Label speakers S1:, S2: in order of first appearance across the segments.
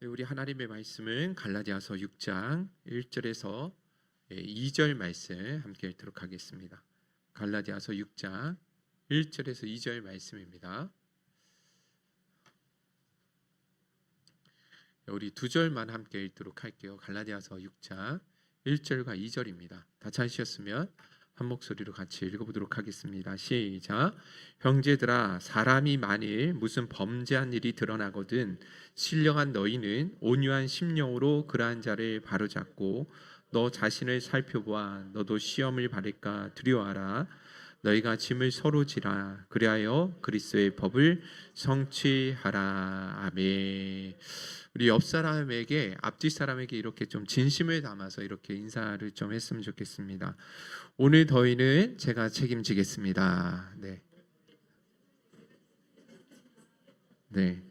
S1: 우리 하나님의 말씀은 갈라디아서 6장 1절에서 2절 말씀 함께 읽도록 하겠습니다. 갈라디아서 6장 1절에서 2절 말씀입니다. 우리 두 절만 함께 읽도록 할게요. 갈라디아서 6장 1절과 2절입니다. 다 찾으셨으면 한 목소리로 같이 읽어보도록 하겠습니다. 시작. 형제들아, 사람이 만일 무슨 범죄한 일이 드러나거든 신령한 너희는 온유한 심령으로 그러한 자를 바로잡고 너 자신을 살펴보아 너도 시험을 받을까 두려워하라. 너희가 짐을 서로 지라. 그리하여 그리스도의 법을 성취하라. 아멘. 우리 옆 사람에게, 앞뒤 사람에게 이렇게 좀 진심을 담아서 이렇게 인사를 좀 했으면 좋겠습니다. 오늘 더위는 제가 책임지겠습니다. 네.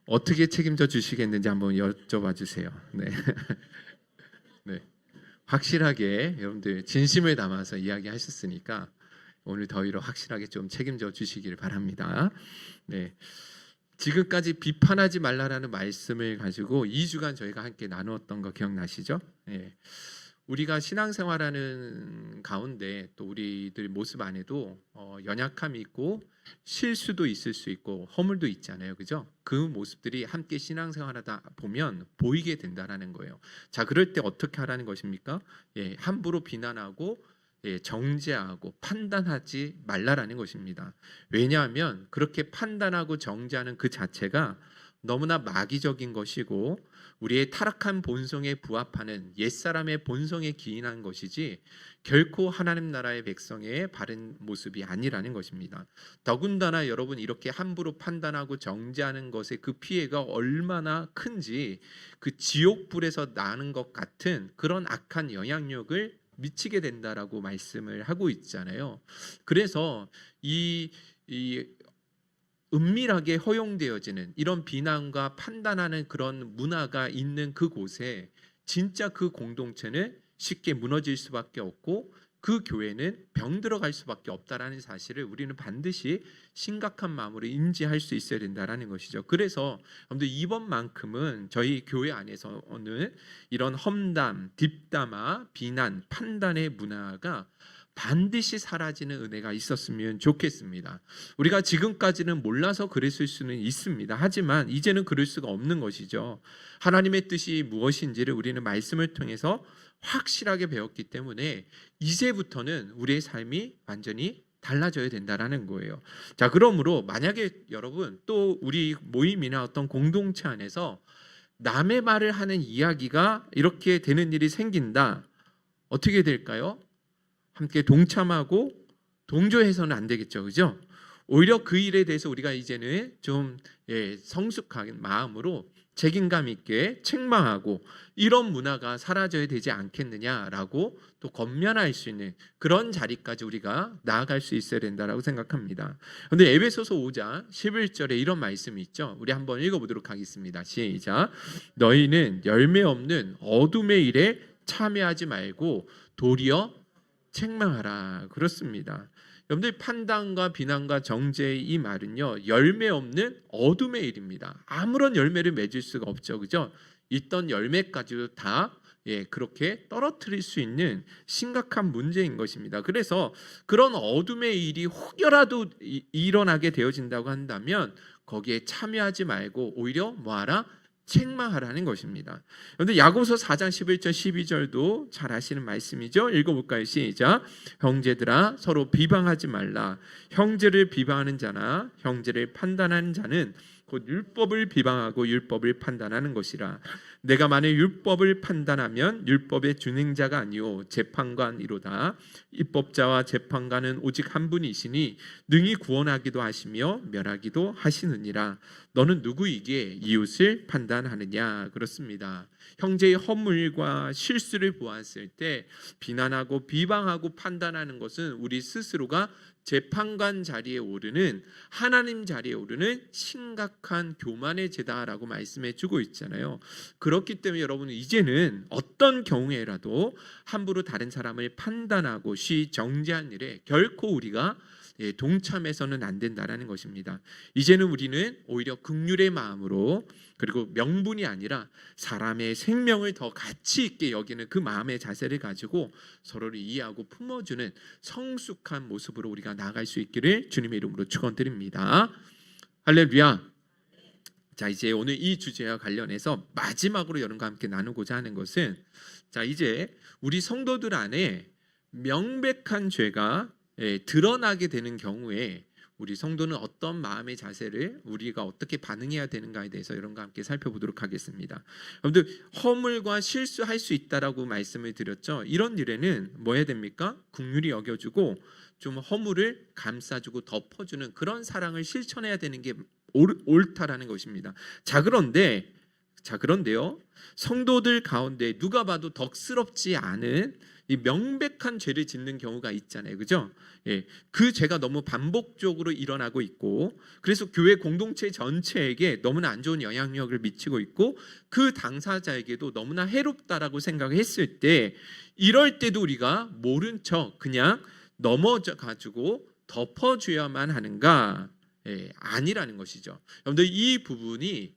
S1: 어떻게 책임져 주시겠는지 한번 여쭤봐 주세요. 네. 네. 확실하게 여러분들 진심을 담아서 이야기하셨으니까 오늘 더위로 확실하게 좀 책임져 주시기를 바랍니다. 네. 지금까지 비판하지 말라라는 말씀을 가지고 2주간 저희가 함께 나누었던 거 기억나시죠? 네. 우리가 신앙생활하는 가운데 또 우리들 모습 안에도 연약함이 있고 실수도 있을 수 있고 허물도 있잖아요, 그죠? 그 모습들이 함께 신앙생활하다 보면 보이게 된다라는 거예요. 자, 그럴 때 어떻게 하라는 것입니까? 함부로 비난하고 정죄하고 판단하지 말라라는 것입니다. 왜냐하면 그렇게 판단하고 정죄하는 그 자체가 너무나 마귀적인 것이고 우리의 타락한 본성에 부합하는 옛사람의 본성에 기인한 것이지 결코 하나님 나라의 백성의 바른 모습이 아니라는 것입니다. 더군다나 여러분, 이렇게 함부로 판단하고 정죄하는 것의 그 피해가 얼마나 큰지 그 지옥불에서 나는 것 같은 그런 악한 영향력을 미치게 된다라고 말씀을 하고 있잖아요. 그래서 이 은밀하게 허용되어지는 이런 비난과 판단하는 그런 문화가 있는 그곳에 진짜 그 공동체는 쉽게 무너질 수밖에 없고 그 교회는 병들어갈 수밖에 없다라는 사실을 우리는 반드시 심각한 마음으로 인지할 수 있어야 된다라는 것이죠. 그래서 여러분들 이번만큼은 저희 교회 안에서는 이런 험담, 뒷담화, 비난, 판단의 문화가 반드시 사라지는 은혜가 있었으면 좋겠습니다. 우리가 지금까지는 몰라서 그랬을 수는 있습니다. 하지만 이제는 그럴 수가 없는 것이죠. 하나님의 뜻이 무엇인지를 우리는 말씀을 통해서 확실하게 배웠기 때문에 이제부터는 우리의 삶이 완전히 달라져야 된다라는 거예요. 자, 그러므로 만약에 여러분 또 우리 모임이나 어떤 공동체 안에서 남의 말을 하는 이야기가 이렇게 되는 일이 생긴다. 어떻게 될까요? 함께 동참하고 동조해서는 안 되겠죠, 그죠? 오히려 그 일에 대해서 우리가 이제는 좀 성숙한 마음으로 책임감 있게 책망하고 이런 문화가 사라져야 되지 않겠느냐라고 또 권면할 수 있는 그런 자리까지 우리가 나아갈 수 있어야 된다라고 생각합니다. 그런데 에베소서 5장 11절에 이런 말씀이 있죠. 우리 한번 읽어보도록 하겠습니다. 시작. 너희는 열매 없는 어둠의 일에 참여하지 말고 도리어 책망하라. 그렇습니다. 여러분들 판단과 비난과 정죄의 이 말은요, 열매 없는 어둠의 일입니다. 아무런 열매를 맺을 수가 없죠, 그죠? 있던 열매까지도 다 그렇게 떨어뜨릴 수 있는 심각한 문제인 것입니다. 그래서 그런 어둠의 일이 혹여라도 일어나게 되어진다고 한다면 거기에 참여하지 말고 오히려 뭐하라? 책망하라는 것입니다. 그런데 야고보서 4장 11절 12절도 잘 아시는 말씀이죠. 읽어볼까요? 시작. 형제들아, 서로 비방하지 말라. 형제를 비방하는 자나 형제를 판단하는 자는 곧 율법을 비방하고 율법을 판단하는 것이라. 내가 만일 율법을 판단하면 율법의 준행자가 아니요 재판관이로다. 입법자와 재판관은 오직 한 분이시니 능히 구원하기도 하시며 멸하기도 하시느니라. 너는 누구이기에 이웃을 판단하느냐. 그렇습니다. 형제의 허물과 실수를 보았을 때 비난하고 비방하고 판단하는 것은 우리 스스로가 재판관 자리에 오르는, 하나님 자리에 오르는 심각한 교만의 죄다라고 말씀해 주고 있잖아요. 그렇기 때문에 여러분은 이제는 어떤 경우에라도 함부로 다른 사람을 판단하고 정죄한 일에 결코 우리가 동참해서는 안 된다라는 것입니다. 이제는 우리는 오히려 긍휼의 마음으로, 그리고 명분이 아니라 사람의 생명을 더 가치 있게 여기는 그 마음의 자세를 가지고 서로를 이해하고 품어주는 성숙한 모습으로 우리가 나아갈 수 있기를 주님의 이름으로 축원드립니다. 할렐루야. 자, 이제 오늘 이 주제와 관련해서 마지막으로 여러분과 함께 나누고자 하는 것은, 자, 이제 우리 성도들 안에 명백한 죄가 드러나게 되는 경우에 우리 성도는 어떤 마음의 자세를, 우리가 어떻게 반응해야 되는가에 대해서 여러분과 함께 살펴보도록 하겠습니다. 여러분들, 허물과 실수할 수 있다라고 말씀을 드렸죠. 이런 일에는 뭐 해야 됩니까? 긍휼히 여겨주고 좀 허물을 감싸주고 덮어주는 그런 사랑을 실천해야 되는 게 옳다라는 것입니다. 자, 그런데요, 성도들 가운데 누가 봐도 덕스럽지 않은 이 명백한 죄를 짓는 경우가 있잖아요, 그죠? 그 죄가 너무 반복적으로 일어나고 있고, 그래서 교회 공동체 전체에게 너무나 안 좋은 영향력을 미치고 있고, 그 당사자에게도 너무나 해롭다라고 생각했을 때, 이럴 때도 우리가 모른 척 그냥 넘어져 가지고 덮어줘야만 하는가? 아니라는 것이죠. 여러분들, 이 부분이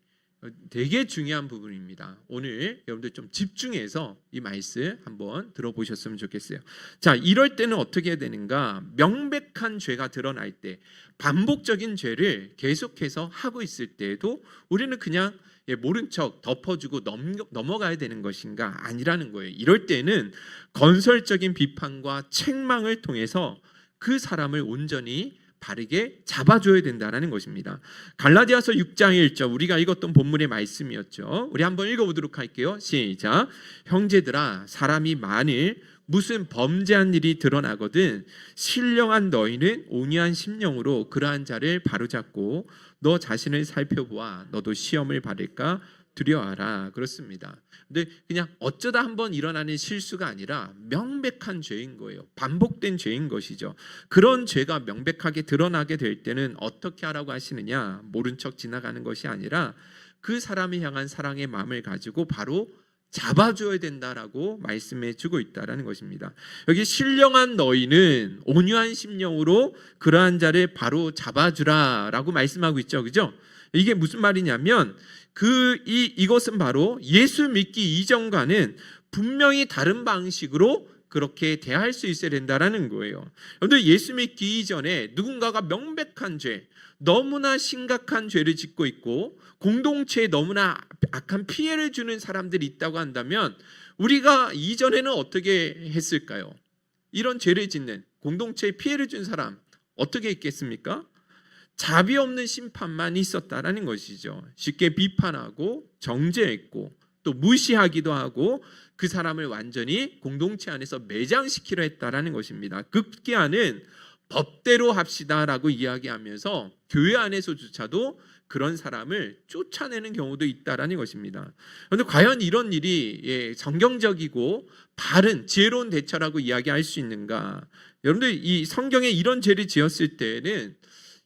S1: 되게 중요한 부분입니다. 오늘 여러분들 좀 집중해서 이 말씀 한번 들어보셨으면 좋겠어요. 자, 이럴 때는 어떻게 해야 되는가? 명백한 죄가 드러날 때, 반복적인 죄를 계속해서 하고 있을 때에도 우리는 그냥 모른 척 덮어주고 넘어가야 되는 것인가? 아니라는 거예요. 이럴 때는 건설적인 비판과 책망을 통해서 그 사람을 온전히 바르게 잡아줘야 된다는 것입니다. 갈라디아서 6장 1절, 우리가 읽었던 본문의 말씀이었죠. 우리 한번 읽어보도록 할게요. 시작. 형제들아, 사람이 만일 무슨 범죄한 일이 드러나거든 신령한 너희는 온유한 심령으로 그러한 자를 바로잡고 너 자신을 살펴보아 너도 시험을 받을까 두려워하라. 그렇습니다. 근데 그냥 어쩌다 한번 일어나는 실수가 아니라 명백한 죄인 거예요. 반복된 죄인 것이죠. 그런 죄가 명백하게 드러나게 될 때는 어떻게 하라고 하시느냐? 모른 척 지나가는 것이 아니라 그 사람을 향한 사랑의 마음을 가지고 바로 잡아줘야 된다라고 말씀해 주고 있다라는 것입니다. 여기 신령한 너희는 온유한 심령으로 그러한 자를 바로 잡아주라라고 말씀하고 있죠, 그죠? 이게 무슨 말이냐면 이것은 바로 예수 믿기 이전과는 분명히 다른 방식으로 그렇게 대할 수 있어야 된다라는 거예요. 여러분들, 예수 믿기 이전에 누군가가 명백한 죄, 너무나 심각한 죄를 짓고 있고 공동체에 너무나 악한 피해를 주는 사람들이 있다고 한다면 우리가 이전에는 어떻게 했을까요? 이런 죄를 짓는, 공동체에 피해를 준 사람 어떻게 했겠습니까? 자비 없는 심판만 있었다라는 것이죠. 쉽게 비판하고 정죄했고 또 무시하기도 하고 그 사람을 완전히 공동체 안에서 매장시키려 했다라는 것입니다. 급기야는 법대로 합시다라고 이야기하면서 교회 안에서조차도 그런 사람을 쫓아내는 경우도 있다라는 것입니다. 그런데 과연 이런 일이 성경적이고 바른 지혜로운 대처라고 이야기할 수 있는가? 여러분들, 이 성경에 이런 죄를 지었을 때는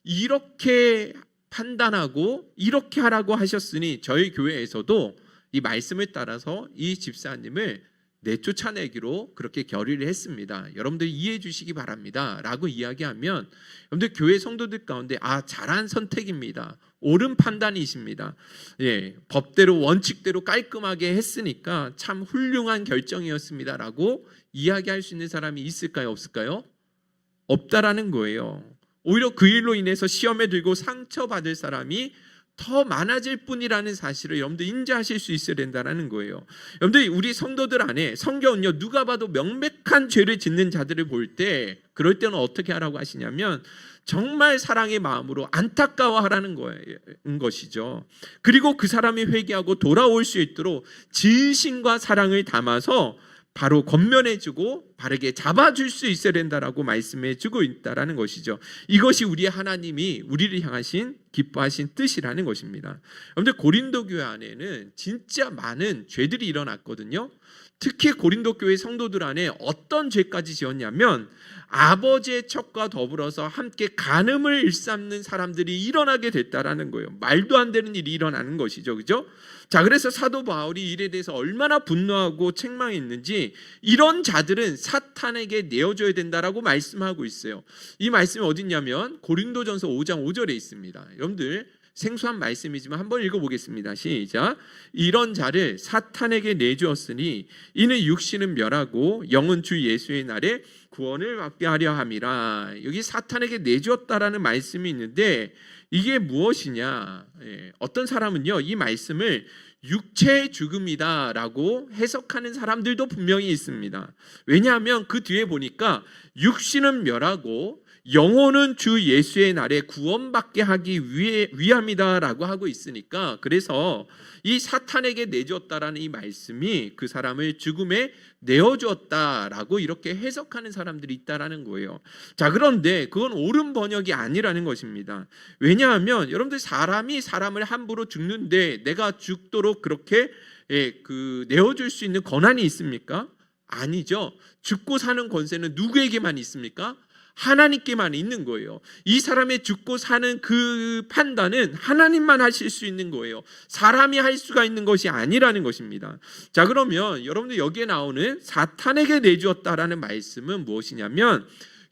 S1: 이렇게 판단하고 이렇게 하라고 하셨으니 저희 교회에서도 이 말씀을 따라서 이 집사님을 내쫓아내기로 그렇게 결의를 했습니다. 여러분들 이해해 주시기 바랍니다 라고 이야기하면 여러분들 교회 성도들 가운데 잘한 선택입니다, 옳은 판단이십니다, 법대로 원칙대로 깔끔하게 했으니까 참 훌륭한 결정이었습니다 라고 이야기할 수 있는 사람이 있을까요, 없을까요? 없다라는 거예요. 오히려 그 일로 인해서 시험에 들고 상처받을 사람이 더 많아질 뿐이라는 사실을 여러분들 인지하실 수 있어야 된다는 거예요. 여러분들, 우리 성도들 안에 성경은요, 누가 봐도 명백한 죄를 짓는 자들을 볼 때 그럴 때는 어떻게 하라고 하시냐면 정말 사랑의 마음으로 안타까워하라는 것이죠. 그리고 그 사람이 회개하고 돌아올 수 있도록 진심과 사랑을 담아서 바로 권면해주고 바르게 잡아줄 수 있어야 된다라고 말씀해주고 있다라는 것이죠. 이것이 우리 하나님이 우리를 향하신 기뻐하신 뜻이라는 것입니다. 여러분들, 고린도 교회 안에는 진짜 많은 죄들이 일어났거든요. 특히 고린도 교회 성도들 안에 어떤 죄까지 지었냐면 아버지의 척과 더불어서 함께 간음을 일삼는 사람들이 일어나게 됐다라는 거예요. 말도 안 되는 일이 일어나는 것이죠. 그죠? 자, 그래서 사도 바울이 일에 대해서 얼마나 분노하고 책망했는지 이런 자들은 사탄에게 내어줘야 된다라고 말씀하고 있어요. 이 말씀이 어디 있냐면 고린도전서 5장 5절에 있습니다. 여러분들 생소한 말씀이지만 한번 읽어보겠습니다. 시작. 이런 자를 사탄에게 내주었으니 이는 육신은 멸하고 영은 주 예수의 날에 구원을 받게 하려 함이라. 여기 사탄에게 내주었다라는 말씀이 있는데 이게 무엇이냐? 어떤 사람은요 이 말씀을 육체의 죽음이다라고 해석하는 사람들도 분명히 있습니다. 왜냐하면 그 뒤에 보니까 육신은 멸하고 영혼은 주 예수의 날에 구원받게 하기 위함이다라고 하고 있으니까, 그래서 이 사탄에게 내주었다라는 이 말씀이 그 사람을 죽음에 내어주었다라고 이렇게 해석하는 사람들이 있다라는 거예요. 자, 그런데 그건 옳은 번역이 아니라는 것입니다. 왜냐하면 여러분들 사람이 사람을 함부로 죽는데 내가 죽도록 그렇게 내어줄 수 있는 권한이 있습니까? 아니죠. 죽고 사는 권세는 누구에게만 있습니까? 하나님께만 있는 거예요. 이 사람의 죽고 사는 그 판단은 하나님만 하실 수 있는 거예요. 사람이 할 수가 있는 것이 아니라는 것입니다. 자, 그러면 여러분들 여기에 나오는 사탄에게 내주었다라는 말씀은 무엇이냐면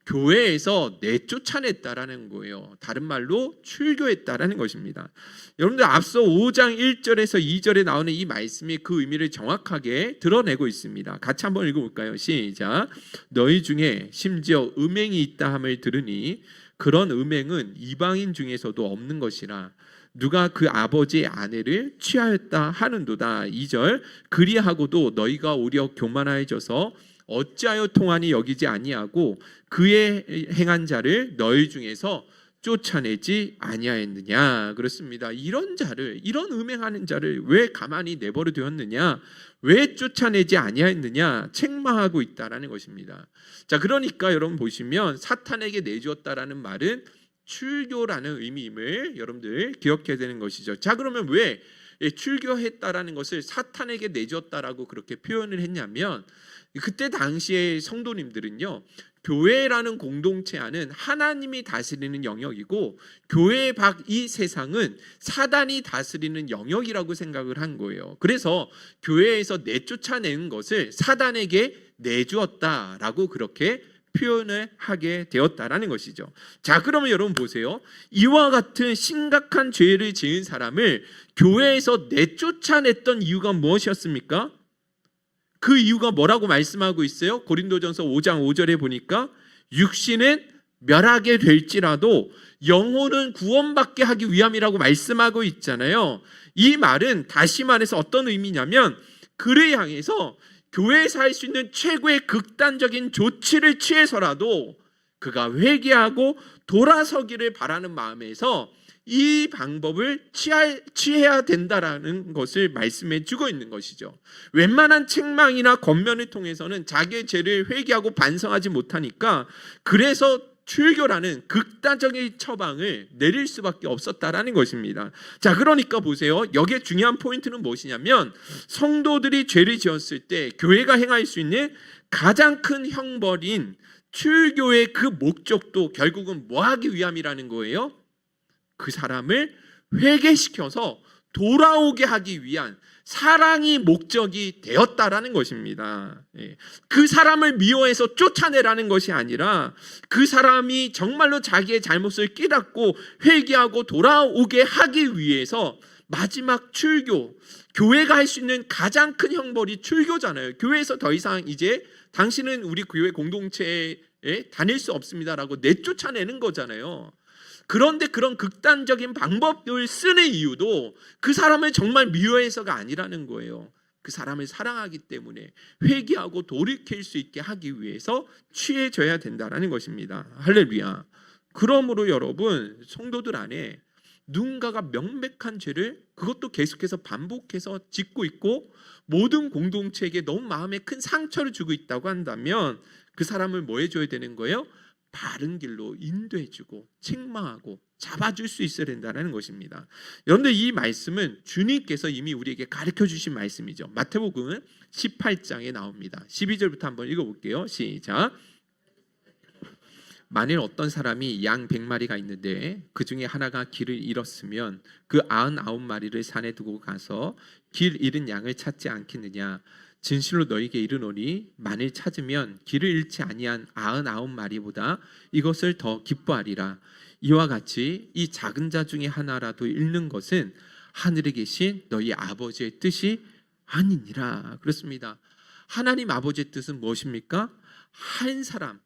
S1: 교회에서 내쫓아냈다라는 거예요. 다른 말로 출교했다라는 것입니다. 여러분들 앞서 5장 1절에서 2절에 나오는 이 말씀이 그 의미를 정확하게 드러내고 있습니다. 같이 한번 읽어볼까요? 시작. 너희 중에 심지어 음행이 있다 함을 들으니 그런 음행은 이방인 중에서도 없는 것이라. 누가 그 아버지의 아내를 취하였다 하는도다. 2절. 그리하고도 너희가 오히려 교만하여져서 어찌하여 통하니 여기지 아니하고 그의 행한 자를 너희 중에서 쫓아내지 아니하였느냐. 그렇습니다. 이런 자를, 이런 음행하는 자를 왜 가만히 내버려 두었느냐, 왜 쫓아내지 아니하였느냐 책망하고 있다라는 것입니다. 자, 그러니까 여러분 보시면 사탄에게 내주었다라는 말은 출교라는 의미임을 여러분들 기억해야 되는 것이죠. 자, 그러면 왜 출교했다라는 것을 사탄에게 내주었다라고 그렇게 표현을 했냐면, 그때 당시의 성도님들은요 교회라는 공동체 안은 하나님이 다스리는 영역이고 교회 밖 이 세상은 사단이 다스리는 영역이라고 생각을 한 거예요. 그래서 교회에서 내쫓아내는 것을 사단에게 내주었다라고 그렇게 표현을 하게 되었다라는 것이죠. 자, 그러면 여러분 보세요. 이와 같은 심각한 죄를 지은 사람을 교회에서 내쫓아냈던 이유가 무엇이었습니까? 그 이유가 뭐라고 말씀하고 있어요? 고린도전서 5장 5절에 보니까 육신은 멸하게 될지라도 영혼은 구원받게 하기 위함이라고 말씀하고 있잖아요. 이 말은 다시 말해서 어떤 의미냐면 그를 향해서 교회에서 할 수 있는 최고의 극단적인 조치를 취해서라도 그가 회개하고 돌아서기를 바라는 마음에서 이 방법을 취해야 된다라는 것을 말씀해 주고 있는 것이죠. 웬만한 책망이나 권면을 통해서는 자기의 죄를 회개하고 반성하지 못하니까 그래서 출교라는 극단적인 처방을 내릴 수밖에 없었다라는 것입니다. 자, 그러니까 보세요. 여기에 중요한 포인트는 무엇이냐면 성도들이 죄를 지었을 때 교회가 행할 수 있는 가장 큰 형벌인 출교의 그 목적도 결국은 뭐 하기 위함이라는 거예요? 그 사람을 회개시켜서 돌아오게 하기 위한 사랑이 목적이 되었다라는 것입니다. 그 사람을 미워해서 쫓아내라는 것이 아니라 그 사람이 정말로 자기의 잘못을 깨닫고 회개하고 돌아오게 하기 위해서 마지막 출교, 교회가 할 수 있는 가장 큰 형벌이 출교잖아요. 교회에서 더 이상 이제 당신은 우리 교회 공동체에 다닐 수 없습니다라고 내쫓아내는 거잖아요. 그런데 그런 극단적인 방법을 쓰는 이유도 그 사람을 정말 미워해서가 아니라는 거예요. 그 사람을 사랑하기 때문에 회개하고 돌이킬 수 있게 하기 위해서 취해져야 된다는 것입니다. 할렐루야. 그러므로 여러분, 성도들 안에 누군가가 명백한 죄를 그것도 계속해서 반복해서 짓고 있고 모든 공동체에게 너무 마음에 큰 상처를 주고 있다고 한다면 그 사람을 뭐 해줘야 되는 거예요? 바른 길로 인도해주고 책망하고 잡아줄 수 있어야 된다는 것입니다. 여러분들 이 말씀은 주님께서 이미 우리에게 가르쳐 주신 말씀이죠. 마태복음 18장에 나옵니다. 12절부터 한번 읽어볼게요. 시작. 만일 어떤 사람이 양 100마리가 있는데 그 중에 하나가 길을 잃었으면 그 99마리를 산에 두고 가서 길 잃은 양을 찾지 않겠느냐. 진실로 너희에게 이르노니 만일 찾으면 길을 잃지 아니한 99마리보다 이것을 더 기뻐하리라. 이와 같이 이 작은 자 중에 하나라도 잃는 것은 하늘에 계신 너희 아버지의 뜻이 아니니라. 그렇습니다. 하나님 아버지의 뜻은 무엇입니까? 한 사람,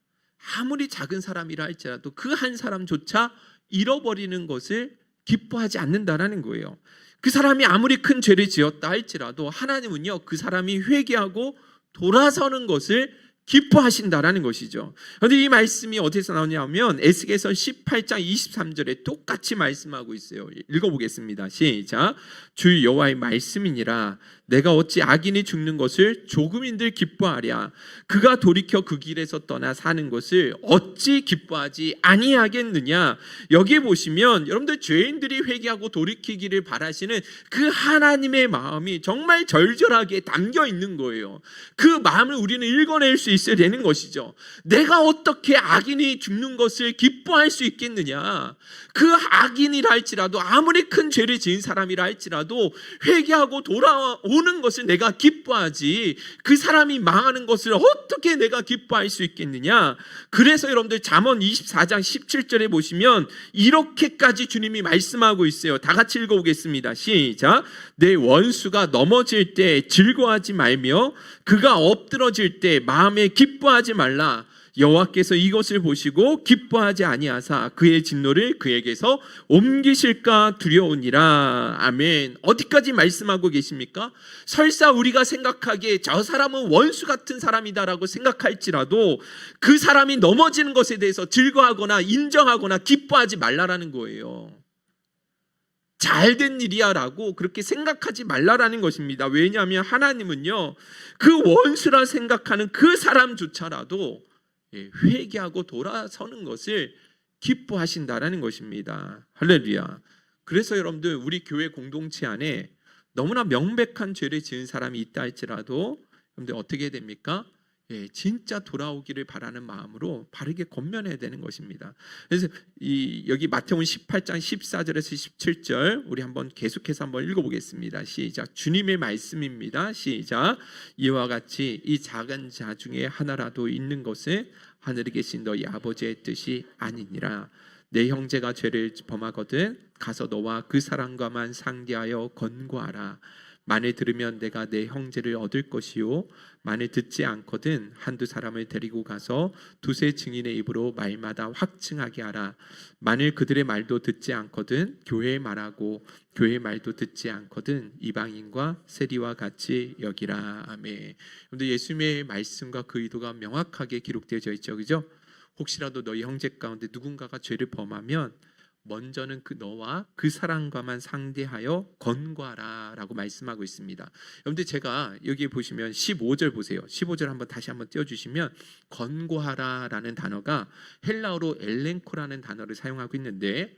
S1: 아무리 작은 사람이라 할지라도 그 한 사람조차 잃어버리는 것을 기뻐하지 않는다라는 거예요. 그 사람이 아무리 큰 죄를 지었다 할지라도 하나님은요, 그 사람이 회개하고 돌아서는 것을 기뻐하신다라는 것이죠. 그런데 이 말씀이 어디서 나오냐면 에스겔서 18장 23절에 똑같이 말씀하고 있어요. 읽어보겠습니다. 시작. 주 여호와의 말씀이니라. 내가 어찌 악인이 죽는 것을 조금인들 기뻐하랴. 그가 돌이켜 그 길에서 떠나 사는 것을 어찌 기뻐하지 아니하겠느냐. 여기 보시면 여러분들 죄인들이 회개하고 돌이키기를 바라시는 그 하나님의 마음이 정말 절절하게 담겨 있는 거예요. 그 마음을 우리는 읽어낼 수 있어야 되는 것이죠. 내가 어떻게 악인이 죽는 것을 기뻐할 수 있겠느냐. 그 악인이라 할지라도 아무리 큰 죄를 지은 사람이라 할지라도 회개하고 돌아오는 것을 내가 기뻐하지 그 사람이 망하는 것을 어떻게 내가 기뻐할 수 있겠느냐. 그래서 여러분들 잠언 24장 17절에 보시면 이렇게까지 주님이 말씀하고 있어요. 다 같이 읽어보겠습니다. 시작. 내 원수가 넘어질 때 즐거워하지 말며 그가 엎드러질 때 마음에 기뻐하지 말라. 여호와께서 이것을 보시고 기뻐하지 아니하사 그의 진노를 그에게서 옮기실까 두려우니라. 아멘. 어디까지 말씀하고 계십니까? 설사 우리가 생각하기에 저 사람은 원수 같은 사람이다라고 생각할지라도 그 사람이 넘어지는 것에 대해서 즐거워하거나 인정하거나 기뻐하지 말라라는 거예요. 잘된 일이야 라고 그렇게 생각하지 말라라는 것입니다. 왜냐하면 하나님은요, 그 원수라 생각하는 그 사람조차라도 회개하고 돌아서는 것을 기뻐하신다라는 것입니다. 할렐루야. 그래서 여러분들 우리 교회 공동체 안에 너무나 명백한 죄를 지은 사람이 있다 할지라도 여러분들 어떻게 됩니까? 진짜 돌아오기를 바라는 마음으로 바르게 권면해야 되는 것입니다. 그래서 여기 마태복음 18장 14절에서 17절 우리 한번 계속해서 한번 읽어보겠습니다. 시작. 주님의 말씀입니다. 시작. 이와 같이 이 작은 자 중에 하나라도 있는 것은 하늘에 계신 너희 아버지의 뜻이 아니니라. 내 형제가 죄를 범하거든 가서 너와 그 사람과만 상대하여 권고하라. 만일 들으면 내가 내 형제를 얻을 것이요 만일 듣지 않거든 한두 사람을 데리고 가서 두세 증인의 입으로 말마다 확증하게 하라. 만일 그들의 말도 듣지 않거든 교회의 말하고 교회의 말도 듣지 않거든 이방인과 세리와 같이 여기라. 아멘. 그런데 예수님의 말씀과 그 의도가 명확하게 기록되어져 있죠. 그죠? 혹시라도 너희 형제 가운데 누군가가 죄를 범하면 먼저는 그 너와 그 사람과만 상대하여 권고하라 라고 말씀하고 있습니다. 여러분들 제가 여기 보시면 15절 보세요. 15절 한번 다시 한번 띄워주시면 권고하라 라는 단어가 헬라어로 엘렌코라는 단어를 사용하고 있는데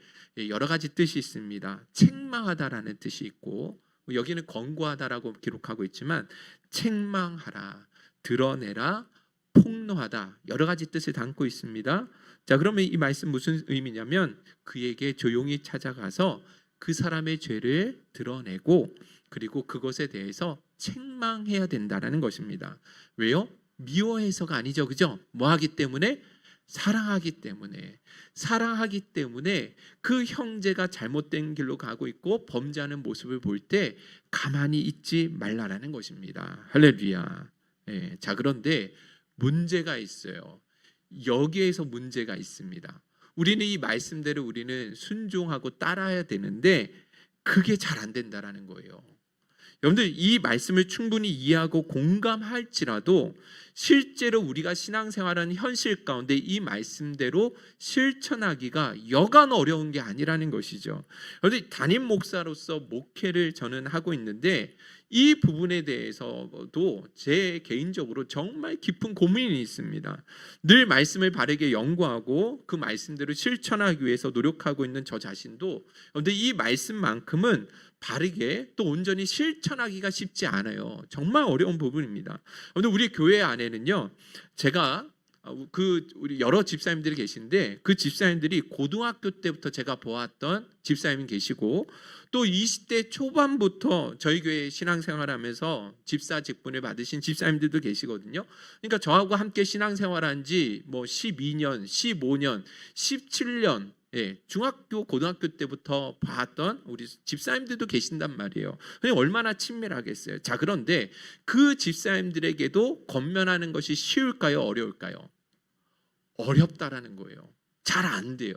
S1: 여러 가지 뜻이 있습니다. 책망하다라는 뜻이 있고 여기는 권고하다라고 기록하고 있지만 책망하라, 드러내라, 폭로하다 여러 가지 뜻을 담고 있습니다. 자, 그러면 이 말씀 무슨 의미냐면 그에게 조용히 찾아가서 그 사람의 죄를 드러내고 그리고 그것에 대해서 책망해야 된다라는 것입니다. 왜요? 미워해서가 아니죠. 그죠? 뭐 하기 때문에? 사랑하기 때문에. 사랑하기 때문에 그 형제가 잘못된 길로 가고 있고 범죄하는 모습을 볼 때 가만히 있지 말라라는 것입니다. 할렐루야. 네, 자, 그런데 문제가 있어요. 여기에서 문제가 있습니다. 우리는 이 말씀대로 우리는 순종하고 따라야 되는데 그게 잘 안 된다라는 거예요. 여러분들 이 말씀을 충분히 이해하고 공감할지라도 실제로 우리가 신앙생활하는 현실 가운데 이 말씀대로 실천하기가 여간 어려운 게 아니라는 것이죠. 그런데 담임 목사로서 목회를 저는 하고 있는데 이 부분에 대해서도 제 개인적으로 정말 깊은 고민이 있습니다. 늘 말씀을 바르게 연구하고 그 말씀대로 실천하기 위해서 노력하고 있는 저 자신도, 그런데 이 말씀만큼은 바르게 또 온전히 실천하기가 쉽지 않아요. 정말 어려운 부분입니다. 그런데 우리 교회 안에는요, 제가 우리 여러 집사님들이 계신데 그 집사님들이 고등학교 때부터 제가 보았던 집사님이 계시고, 또 20대 초반부터 저희 교회 신앙생활하면서 집사 직분을 받으신 집사님들도 계시거든요. 그러니까 저하고 함께 신앙생활한 지 뭐 12년, 15년, 17년, 중학교, 고등학교 때부터 봤던 우리 집사님들도 계신단 말이에요. 얼마나 친밀하겠어요. 자, 그런데 그 집사님들에게도 권면하는 것이 쉬울까요? 어려울까요? 어렵다라는 거예요. 잘 안 돼요.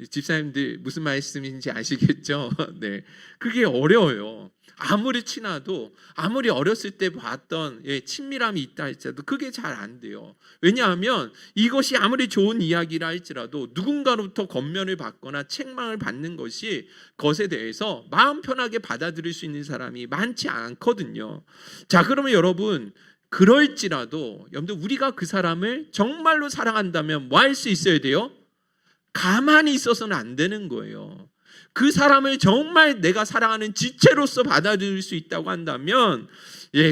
S1: 집사님들 무슨 말씀인지 아시겠죠? 네, 그게 어려워요. 아무리 친해도, 아무리 어렸을 때 봤던 친밀함이 있다 할지라도 그게 잘 안 돼요. 왜냐하면 이것이 아무리 좋은 이야기라 할지라도 누군가로부터 권면을 받거나 책망을 받는 것에 대해서 마음 편하게 받아들일 수 있는 사람이 많지 않거든요. 자, 그러면 여러분, 그럴지라도 여러분들, 우리가 그 사람을 정말로 사랑한다면 뭐 할 수 있어야 돼요? 가만히 있어서는 안 되는 거예요. 그 사람을 정말 내가 사랑하는 지체로서 받아들일 수 있다고 한다면,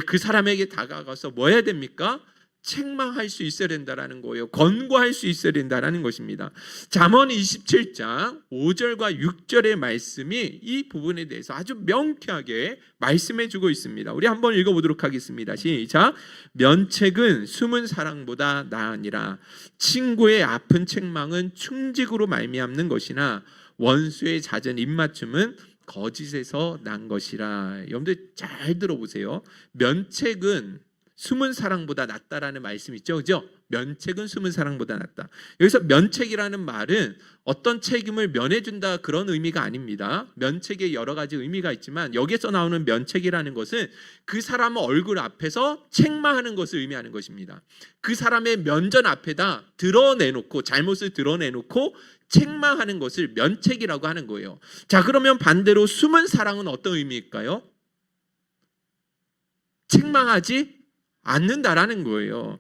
S1: 그 사람에게 다가가서 뭐 해야 됩니까? 책망할 수 있어야 된다라는 거예요. 권고할 수 있어야 된다라는 것입니다. 잠언 27장 5절과 6절의 말씀이 이 부분에 대해서 아주 명쾌하게 말씀해 주고 있습니다. 우리 한번 읽어보도록 하겠습니다. 시작. 면책은 숨은 사랑보다 나으니라. 친구의 아픈 책망은 충직으로 말미암는 것이나 원수의 잦은 입맞춤은 거짓에서 난 것이라. 여러분들 잘 들어보세요. 면책은 숨은 사랑보다 낫다라는 말씀 있죠, 그죠? 면책은 숨은 사랑보다 낫다. 여기서 면책이라는 말은 어떤 책임을 면해준다 그런 의미가 아닙니다. 면책에 여러 가지 의미가 있지만 여기서 나오는 면책이라는 것은 그 사람 얼굴 앞에서 책망하는 것을 의미하는 것입니다. 그 사람의 면전 앞에다 드러내놓고, 잘못을 드러내놓고 책망하는 것을 면책이라고 하는 거예요. 자, 그러면 반대로 숨은 사랑은 어떤 의미일까요? 책망하지 않는다라는 거예요.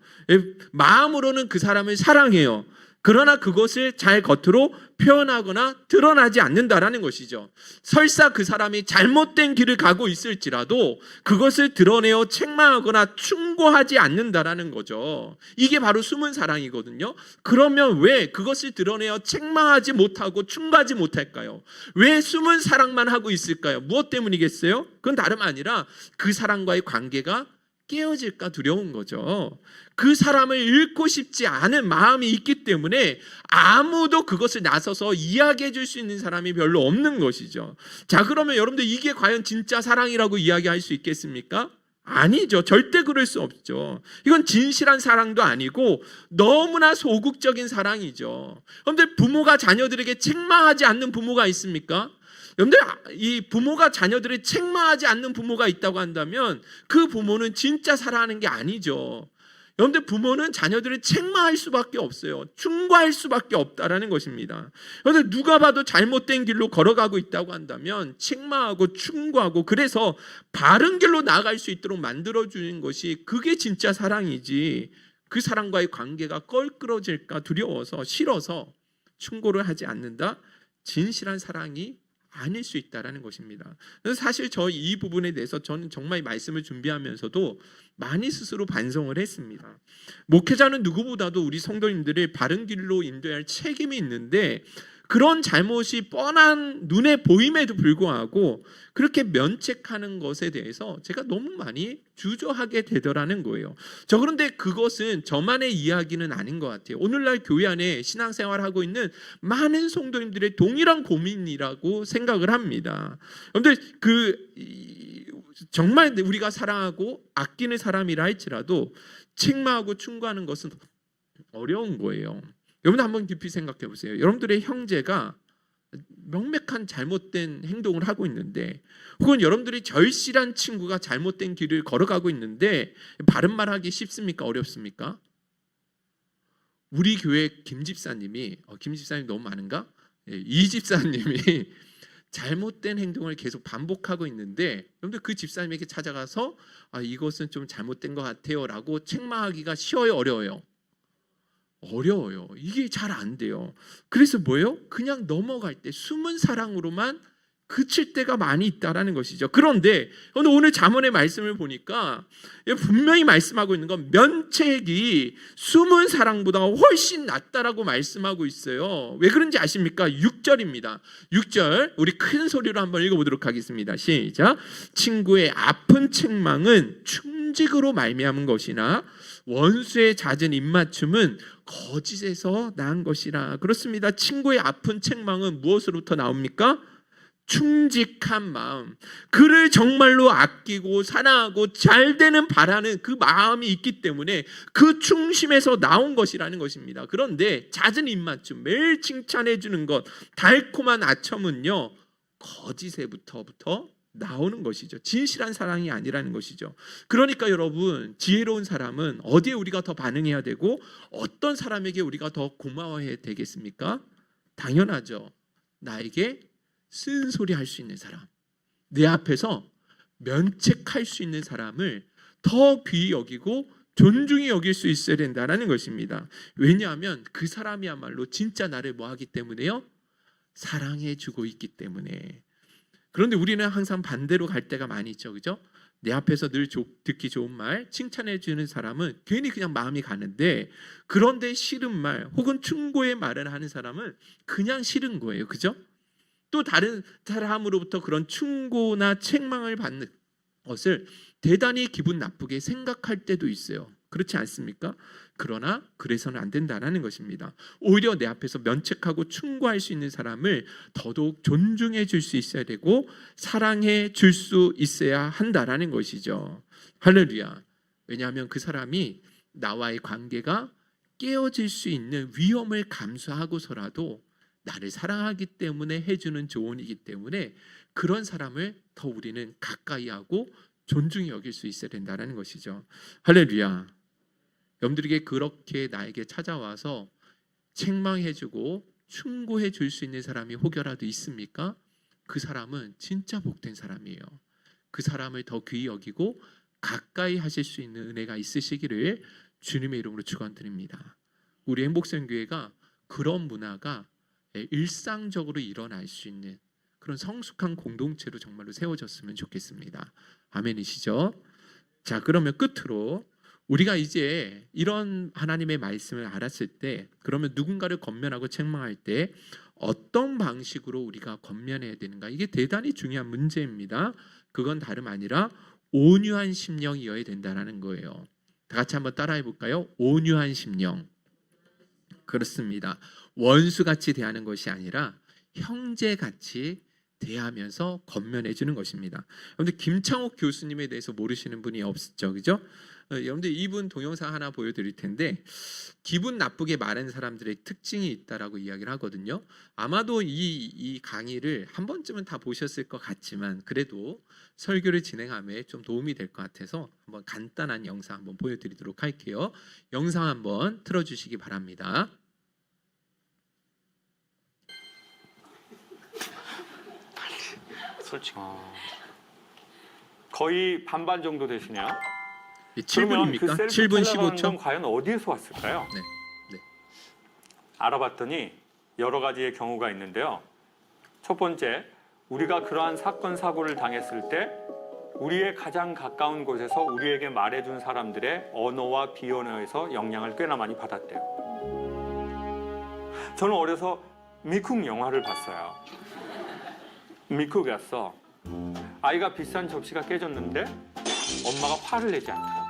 S1: 마음으로는 그 사람을 사랑해요. 그러나 그것을 잘 겉으로 표현하거나 드러나지 않는다라는 것이죠. 설사 그 사람이 잘못된 길을 가고 있을지라도 그것을 드러내어 책망하거나 충고하지 않는다라는 거죠. 이게 바로 숨은 사랑이거든요. 그러면 왜 그것을 드러내어 책망하지 못하고 충고하지 못할까요? 왜 숨은 사랑만 하고 있을까요? 무엇 때문이겠어요? 그건 다름 아니라 그 사람과의 관계가 깨어질까 두려운 거죠. 그 사람을 잃고 싶지 않은 마음이 있기 때문에 아무도 그것을 나서서 이야기해 줄 수 있는 사람이 별로 없는 것이죠. 자, 그러면 여러분들, 이게 과연 진짜 사랑이라고 이야기할 수 있겠습니까? 아니죠. 절대 그럴 수 없죠. 이건 진실한 사랑도 아니고 너무나 소극적인 사랑이죠. 그런데 부모가 자녀들에게 책망하지 않는 부모가 있습니까? 여러분들, 이 부모가 자녀들을 책망하지 않는 부모가 있다고 한다면 그 부모는 진짜 사랑하는 게 아니죠. 여러분들, 부모는 자녀들을 책망할 수밖에 없어요. 충고할 수밖에 없다라는 것입니다. 그런데 누가 봐도 잘못된 길로 걸어가고 있다고 한다면 책망하고 충고하고, 그래서 바른 길로 나아갈 수 있도록 만들어주는 것이, 그게 진짜 사랑이지, 그 사람과의 관계가 껄끄러질까 두려워서, 싫어서 충고를 하지 않는다, 진실한 사랑이 아닐 수 있다라는 것입니다. 그래서 사실 이 부분에 대해서 저는 정말 말씀을 준비하면서도 많이 스스로 반성을 했습니다. 목회자는 누구보다도 우리 성도님들을 바른 길로 인도해야 할 책임이 있는데, 그런 잘못이 뻔한 눈에 보임에도 불구하고 그렇게 면책하는 것에 대해서 제가 너무 많이 주저하게 되더라는 거예요. 그런데 그것은 저만의 이야기는 아닌 것 같아요. 오늘날 교회 안에 신앙생활하고 있는 많은 성도님들의 동일한 고민이라고 생각을 합니다. 그런데 정말 우리가 사랑하고 아끼는 사람이라 할지라도 책망하고 충고하는 것은 어려운 거예요. 여러분, 한번 깊이 생각해 보세요. 여러분들의 형제가 명백한 잘못된 행동을 하고 있는데, 혹은 여러분들이 절실한 친구가 잘못된 길을 걸어가고 있는데 바른 말하기 쉽습니까? 어렵습니까? 우리 교회 김 집사님이, 김 집사님 너무 많은가? 이 집사님이 잘못된 행동을 계속 반복하고 있는데 여러분들 그 집사님에게 찾아가서 이것은 좀 잘못된 것 같아요라고 책망하기가 쉬워요, 어려워요? 어려워요. 이게 잘 안 돼요. 그래서 뭐예요? 그냥 넘어갈 때 숨은 사랑으로만 그칠 때가 많이 있다라는 것이죠. 그런데 오늘 잠언의 말씀을 보니까 분명히 말씀하고 있는 건 면책이 숨은 사랑보다 훨씬 낫다라고 말씀하고 있어요. 왜 그런지 아십니까? 6절입니다. 6절 우리 큰 소리로 한번 읽어보도록 하겠습니다. 시작. 친구의 아픈 책망은 충직으로 말미암은 것이나 원수의 잦은 입맞춤은 거짓에서 난 것이라. 그렇습니다. 친구의 아픈 책망은 무엇으로부터 나옵니까? 충직한 마음, 그를 정말로 아끼고 사랑하고 잘 되는 바라는 그 마음이 있기 때문에 그 충심에서 나온 것이라는 것입니다. 그런데 잦은 입맞춤, 매일 칭찬해 주는 것, 달콤한 아첨은요 거짓에부터 나오는 것이죠. 진실한 사랑이 아니라는 것이죠. 그러니까 여러분, 지혜로운 사람은 어디에 우리가 더 반응해야 되고 어떤 사람에게 우리가 더 고마워해야 되겠습니까? 당연하죠. 나에게 쓴소리 할 수 있는 사람, 내 앞에서 면책할 수 있는 사람을 더 귀히 여기고 존중히 여길 수 있어야 된다는 것입니다. 왜냐하면 그 사람이야말로 진짜 나를 뭐하기 때문에요? 사랑해 주고 있기 때문에. 그런데 우리는 항상 반대로 갈 때가 많이 있죠, 그죠? 내 앞에서 늘 듣기 좋은 말, 칭찬해 주는 사람은 괜히 그냥 마음이 가는데, 그런데 싫은 말 혹은 충고의 말을 하는 사람은 그냥 싫은 거예요, 그죠? 또 다른 사람으로부터 그런 충고나 책망을 받는 것을 대단히 기분 나쁘게 생각할 때도 있어요. 그렇지 않습니까? 그러나 그래서는 안 된다는 것입니다. 오히려 내 앞에서 면책하고 충고할 수 있는 사람을 더더욱 존중해 줄 수 있어야 되고 사랑해 줄 수 있어야 한다라는 것이죠. 할렐루야. 왜냐하면 그 사람이 나와의 관계가 깨어질 수 있는 위험을 감수하고서라도 나를 사랑하기 때문에 해주는 조언이기 때문에 그런 사람을 더 우리는 가까이 하고 존중히 여길 수 있어야 된다는 것이죠. 할렐루야. 여러분들에게 그렇게 나에게 찾아와서 책망해주고 충고해 줄 수 있는 사람이 혹여라도 있습니까? 그 사람은 진짜 복된 사람이에요. 그 사람을 더 귀히 여기고 가까이 하실 수 있는 은혜가 있으시기를 주님의 이름으로 축원드립니다. 우리 행복선교회가 그런 문화가 일상적으로 일어날 수 있는 그런 성숙한 공동체로 정말로 세워졌으면 좋겠습니다. 아멘이시죠? 자, 그러면 끝으로 우리가 이제 이런 하나님의 말씀을 알았을 때, 그러면 누군가를 권면하고 책망할 때 어떤 방식으로 우리가 권면해야 되는가? 이게 대단히 중요한 문제입니다. 그건 다름 아니라 온유한 심령이어야 된다는 거예요. 다 같이 한번 따라해 볼까요? 온유한 심령. 그렇습니다. 원수같이 대하는 것이 아니라 형제같이 대하면서 권면해 주는 것입니다. 여러분들 김창옥 교수님에 대해서 모르시는 분이 없죠, 그죠? 여러분들 이분 동영상 하나 보여드릴 텐데 기분 나쁘게 말하는 사람들의 특징이 있다라고 이야기를 하거든요. 아마도 이 강의를 한 번쯤은 다 보셨을 것 같지만 그래도 설교를 진행함에 좀 도움이 될 것 같아서 한번 간단한 영상 한번 보여드리도록 할게요. 영상 한번 틀어주시기 바랍니다.
S2: 솔직히 거의 반반 정도 되시네요.
S1: 7분입니까?
S2: 그
S1: 7분 15초.
S2: 과연 어디에서 왔을까요?
S1: 네.
S2: 알아봤더니 여러 가지의 경우가 있는데요. 첫 번째, 우리가 그러한 사건 사고를 당했을 때 우리의 가장 가까운 곳에서 우리에게 말해준 사람들의 언어와 비언어에서 영향을 꽤나 많이 받았대요. 저는 어려서 미국 영화를 봤어요. 미국에 갔어. 아이가 비싼 접시가 깨졌는데 엄마가 화를 내지 않더라고.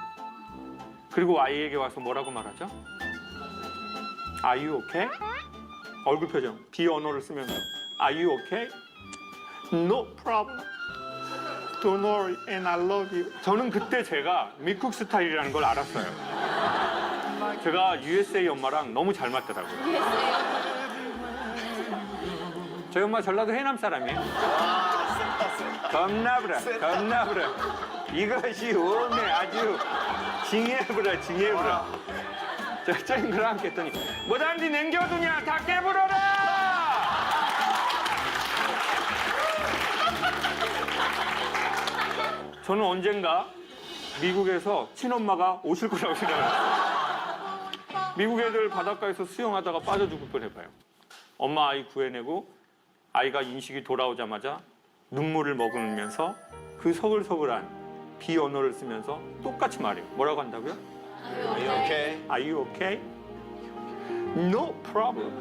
S2: 그리고 아이에게 와서 뭐라고 말하죠? Are you okay? 얼굴 표정, 비언어를 쓰면서 Are you okay? No problem. Don't worry and I love you. 저는 그때 제가 미국 스타일이라는 걸 알았어요. 제가 USA 엄마랑 너무 잘 맞더라고요. 저희 엄마 전라도 해남 사람이에요. 겁나 부러. 이것이 오네 아주 징해부러. 저 쨍그를 함께 했더니 뭐단지 냉겨두냐 다 깨부러라. 저는 언젠가 미국에서 친엄마가 오실 거라고 생각했어요. 미국 애들 바닷가에서 수영하다가 빠져 죽을 뻔해봐요. 엄마 아이 구해내고 아이가 인식이 돌아오자마자 눈물을 머금으면서 그 서글서글한 비언어를 쓰면서 똑같이 말해요. 뭐라고 한다고요?
S3: Are you okay?
S2: Are you okay? No problem.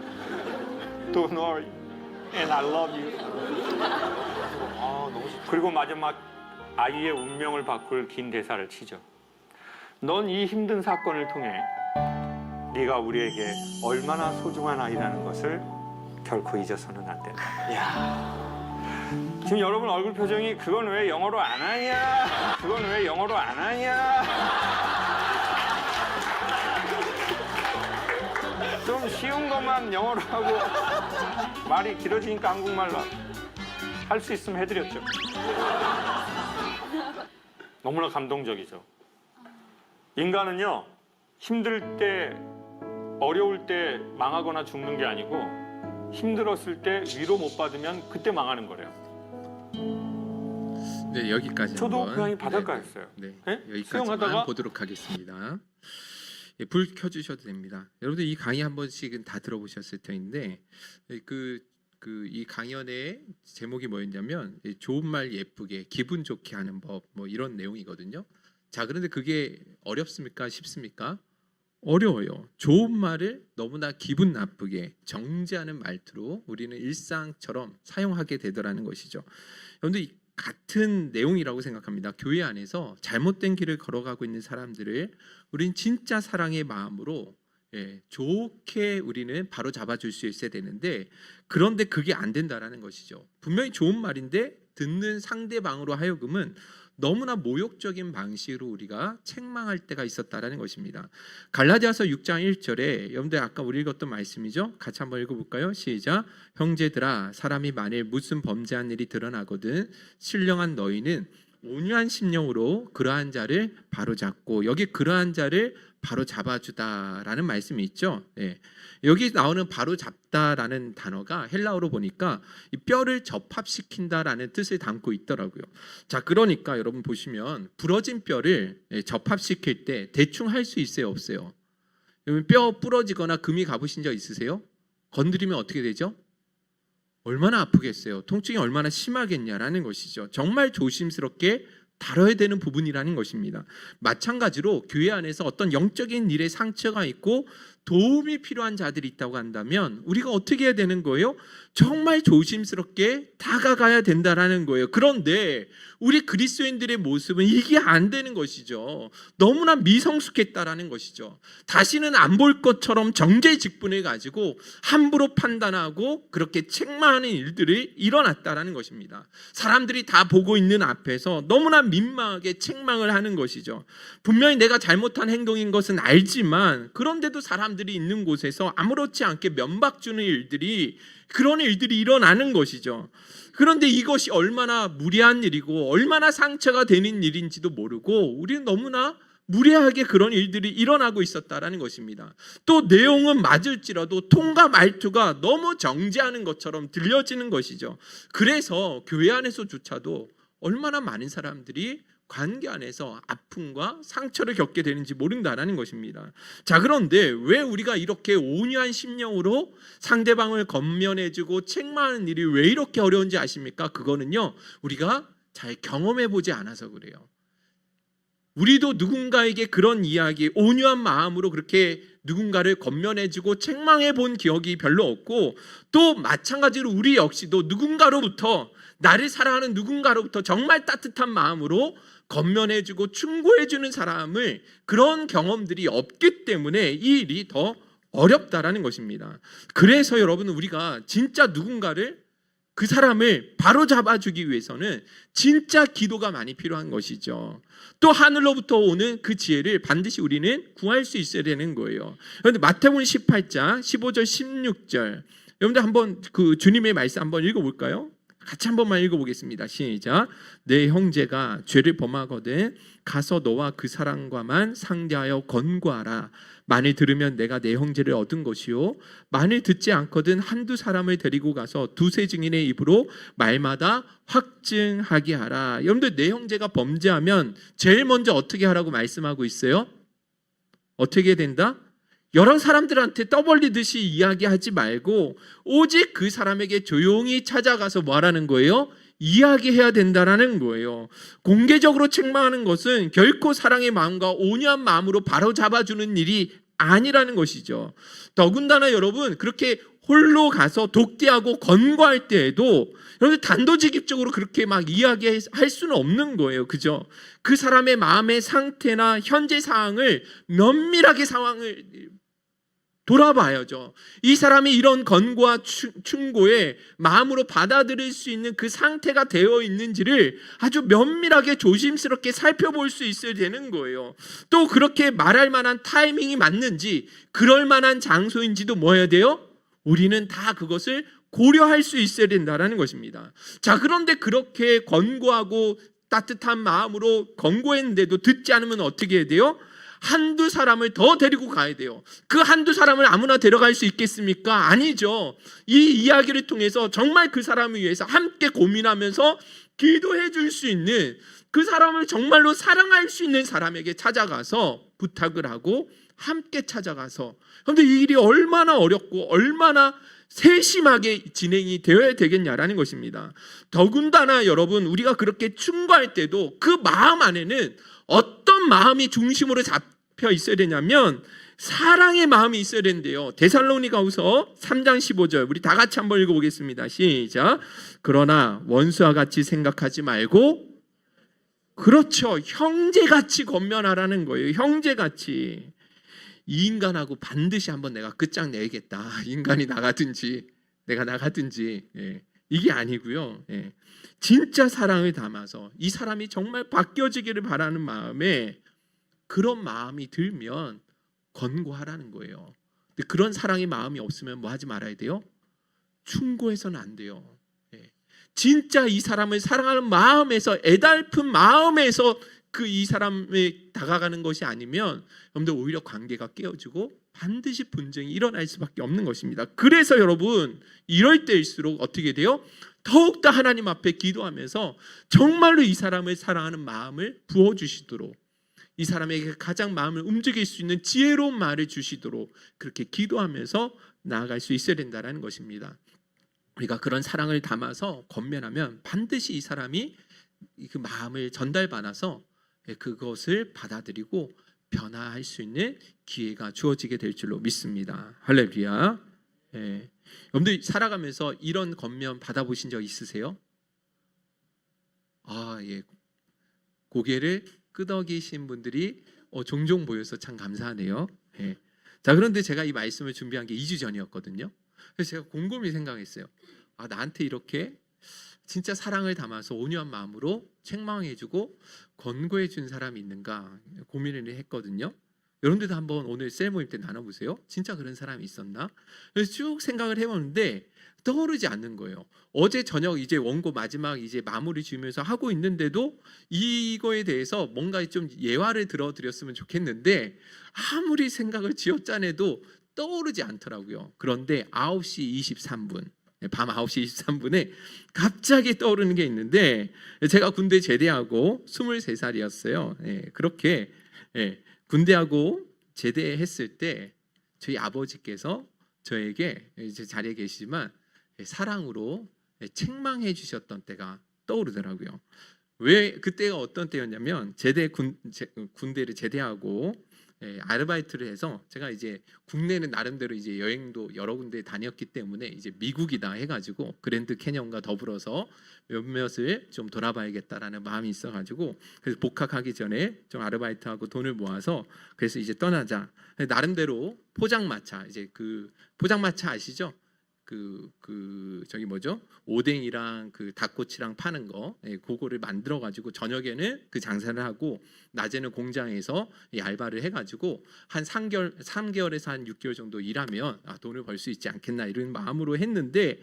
S2: Don't worry. And I love you.
S3: 아, 너무 좋다.
S2: 그리고 마지막 아이의 운명을 바꿀 긴 대사를 치죠. 넌 이 힘든 사건을 통해 네가 우리에게 얼마나 소중한 아이라는 것을 결코 잊어서는 안 된다.
S3: 야,
S2: 지금 여러분 얼굴 표정이 그건 왜 영어로 안 하냐? 그건 왜 영어로 안 하냐? 좀 쉬운 것만 영어로 하고 말이 길어지니까 한국말로 할 수 있으면 해드렸죠. 너무나 감동적이죠. 인간은요, 힘들 때, 어려울 때 망하거나 죽는 게 아니고 힘들었을 때 위로 못 받으면 그때 망하는 거래요.
S1: 네, 여기까지.
S2: 저도
S1: 한번.
S2: 고향이 바닷가였어요.
S1: 네,
S2: 네?
S1: 여기까지만
S2: 수영하다가-
S1: 보도록 하겠습니다. 예, 불 켜주셔도 됩니다. 여러분들 이 강의 한 번씩은 다 들어보셨을 텐데 이 강연의 제목이 뭐였냐면 좋은 말 예쁘게 기분 좋게 하는 법 뭐 이런 내용이거든요. 자, 그런데 그게 어렵습니까? 쉽습니까? 어려워요. 좋은 말을 너무나 기분 나쁘게 정지하는 말투로 우리는 일상처럼 사용하게 되더라는 것이죠. 여러분들 이 같은 내용이라고 생각합니다. 교회 안에서 잘못된 길을 걸어가고 있는 사람들을 우린 진짜 사랑의 마음으로 좋게 우리는 바로 잡아줄 수 있어야 되는데, 그런데 그게 안 된다라는 것이죠. 분명히 좋은 말인데 듣는 상대방으로 하여금은 너무나 모욕적인 방식으로 우리가 책망할 때가 있었다라는 것입니다. 갈라디아서 6장 1절에 여러분들 아까 우리 읽었던 말씀이죠. 같이 한번 읽어볼까요? 시작. 형제들아, 사람이 만일 무슨 범죄한 일이 드러나거든 신령한 너희는 온유한 심령으로 그러한 자를 바로잡고, 여기 그러한 자를 바로 잡아주다라는 말씀이 있죠. 예. 여기 나오는 바로 잡다라는 단어가 헬라어로 보니까 이 뼈를 접합시킨다라는 뜻을 담고 있더라고요. 자, 그러니까 여러분 보시면 부러진 뼈를 접합시킬 때 대충 할 수 있어요, 없어요? 여러분 뼈 부러지거나 금이 가보신 적 있으세요? 건드리면 어떻게 되죠? 얼마나 아프겠어요? 통증이 얼마나 심하겠냐라는 것이죠. 정말 조심스럽게 다뤄야 되는 부분이라는 것입니다. 마찬가지로 교회 안에서 어떤 영적인 일에 상처가 있고 도움이 필요한 자들이 있다고 한다면 우리가 어떻게 해야 되는 거예요? 정말 조심스럽게 다가가야 된다라는 거예요. 그런데 우리 그리스도인들의 모습은 이게 안 되는 것이죠. 너무나 미성숙했다라는 것이죠. 다시는 안 볼 것처럼 정죄직분을 가지고 함부로 판단하고 그렇게 책망하는 일들이 일어났다라는 것입니다. 사람들이 다 보고 있는 앞에서 너무나 민망하게 책망을 하는 것이죠. 분명히 내가 잘못한 행동인 것은 알지만 그런데도 사람들이 있는 곳에서 아무렇지 않게 면박 주는 일들이, 그런 일들이 일어나는 것이죠. 그런데 이것이 얼마나 무례한 일이고 얼마나 상처가 되는 일인지도 모르고 우리는 너무나 무례하게 그런 일들이 일어나고 있었다라는 것입니다. 또 내용은 맞을지라도 톤과 말투가 너무 정죄하는 것처럼 들려지는 것이죠. 그래서 교회 안에서조차도 얼마나 많은 사람들이 관계 안에서 아픔과 상처를 겪게 되는지 모른다라는 것입니다. 자, 그런데 왜 우리가 이렇게 온유한 심령으로 상대방을 건면해주고 책망하는 일이 왜 이렇게 어려운지 아십니까? 그거는요, 우리가 잘 경험해보지 않아서 그래요. 우리도 누군가에게 그런 이야기, 온유한 마음으로 그렇게 누군가를 건면해주고 책망해 본 기억이 별로 없고, 또 마찬가지로 우리 역시도 누군가로부터, 나를 사랑하는 누군가로부터 정말 따뜻한 마음으로 건면해주고 충고해주는 사람을, 그런 경험들이 없기 때문에 이 일이 더 어렵다라는 것입니다. 그래서 여러분, 우리가 진짜 누군가를, 그 사람을 바로 잡아주기 위해서는 진짜 기도가 많이 필요한 것이죠. 또 하늘로부터 오는 그 지혜를 반드시 우리는 구할 수 있어야 되는 거예요. 그런데 마태복음 18장 15절 16절, 여러분들 한번 그 주님의 말씀 한번 읽어볼까요? 같이 한 번만 읽어보겠습니다. 시작. 내 형제가 죄를 범하거든 가서 너와 그 사람과만 상대하여 권고하라. 만일 들으면 내가 내 형제를 얻은 것이요 만일 듣지 않거든 한두 사람을 데리고 가서 두세 증인의 입으로 말마다 확증하게 하라. 여러분들 내 형제가 범죄하면 제일 먼저 어떻게 하라고 말씀하고 있어요? 어떻게 된다? 여러 사람들한테 떠벌리듯이 이야기하지 말고 오직 그 사람에게 조용히 찾아가서 뭐 하라는 거예요? 이야기해야 된다라는 거예요. 공개적으로 책망하는 것은 결코 사랑의 마음과 온유한 마음으로 바로 잡아주는 일이 아니라는 것이죠. 더군다나 여러분 그렇게 홀로 가서 독대하고 권고할 때에도 여러분 단도직입적으로 그렇게 막 이야기할 수는 없는 거예요. 그죠? 그 사람의 마음의 상태나 현재 상황을 면밀하게 상황을 돌아봐야죠. 이 사람이 이런 권고와 충고에 마음으로 받아들일 수 있는 그 상태가 되어 있는지를 아주 면밀하게 조심스럽게 살펴볼 수 있어야 되는 거예요. 또 그렇게 말할 만한 타이밍이 맞는지 그럴 만한 장소인지도 뭐 해야 돼요? 우리는 다 그것을 고려할 수 있어야 된다는 것입니다. 자, 그런데 그렇게 권고하고 따뜻한 마음으로 권고했는데도 듣지 않으면 어떻게 해야 돼요? 한두 사람을 더 데리고 가야 돼요. 그 한두 사람을 아무나 데려갈 수 있겠습니까? 아니죠. 이 이야기를 통해서 정말 그 사람을 위해서 함께 고민하면서 기도해 줄 수 있는 그 사람을 정말로 사랑할 수 있는 사람에게 찾아가서 부탁을 하고 함께 찾아가서 그런데 이 일이 얼마나 어렵고 얼마나 세심하게 진행이 되어야 되겠냐라는 것입니다. 더군다나 여러분 우리가 그렇게 충고할 때도 그 마음 안에는 어떤 마음이 중심으로 잡혀 있어야 되냐면 사랑의 마음이 있어야 된대요. 데살로니가후서 3장 15절 우리 다 같이 한번 읽어보겠습니다. 시작. 그러나 원수와 같이 생각하지 말고 그렇죠. 형제같이 권면하라는 거예요. 형제같이. 이 인간하고 반드시 한번 내가 끝장내야겠다. 인간이 나가든지 내가 나가든지 이게 아니고요. 진짜 사랑을 담아서 이 사람이 정말 바뀌어지기를 바라는 마음에 그런 마음이 들면 권고하라는 거예요. 근데 그런 사랑의 마음이 없으면 뭐 하지 말아야 돼요? 충고해서는 안 돼요. 진짜 이 사람을 사랑하는 마음에서 애달픈 마음에서 그 이 사람에 다가가는 것이 아니면 여러분들 오히려 관계가 깨어지고 반드시 분쟁이 일어날 수밖에 없는 것입니다. 그래서 여러분 이럴 때일수록 어떻게 돼요? 더욱더 하나님 앞에 기도하면서 정말로 이 사람을 사랑하는 마음을 부어주시도록 이 사람에게 가장 마음을 움직일 수 있는 지혜로운 말을 주시도록 그렇게 기도하면서 나아갈 수 있어야 된다는 것입니다. 우리가 그런 사랑을 담아서 권면하면 반드시 이 사람이 그 마음을 전달받아서 그것을 받아들이고 변화할 수 있는 기회가 주어지게 될 줄로 믿습니다. 할렐루야. 여러분들 살아가면서 이런 권면 받아보신 적 있으세요? 고개를 끄덕이신 분들이 종종 보여서 참 감사하네요. 자, 그런데 제가 이 말씀을 준비한 게 2주 전이었거든요. 그래서 제가 곰곰이 생각했어요. 나한테 이렇게 진짜 사랑을 담아서 온유한 마음으로 책망해주고 권고해준 사람이 있는가 고민을 했거든요. 여러분들도 한번 오늘 셀 모임 때 나눠보세요. 진짜 그런 사람이 있었나? 그래서 쭉 생각을 해보는데 떠오르지 않는 거예요. 어제 저녁 이제 원고 마지막 이제 마무리 지으면서 하고 있는데도 이거에 대해서 뭔가 좀 예화를 들어드렸으면 좋겠는데 아무리 생각을 지어짜내도 떠오르지 않더라고요. 그런데 9시 23분 밤 9시 23분에 갑자기 떠오르는 게 있는데 제가 군대 제대하고 23살이었어요. 그렇게 군대하고 제대했을 때 저희 아버지께서 저에게 이제 자리에 계시지만 사랑으로 책망해 주셨던 때가 떠오르더라고요. 왜 그때가 어떤 때였냐면 군대를 제대하고 아르바이트를 해서 제가 이제 국내는 나름대로 이제 여행도 여러 군데 다녔기 때문에 이제 미국이다 해가지고 그랜드 캐년과 더불어서 몇몇을 좀 돌아봐야겠다라는 마음이 있어가지고 그래서 복학하기 전에 좀 아르바이트하고 돈을 모아서 그래서 이제 떠나자. 나름대로 포장마차 이제 그 포장마차 아시죠? 저기 뭐죠? 오뎅이랑 그 닭꼬치랑 파는 거, 그거를 만들어 가지고 저녁에는 그 장사를 하고 낮에는 공장에서 이 알바를 해가지고 한 3개월에서 한 6개월 정도 일하면 돈을 벌 수 있지 않겠나 이런 마음으로 했는데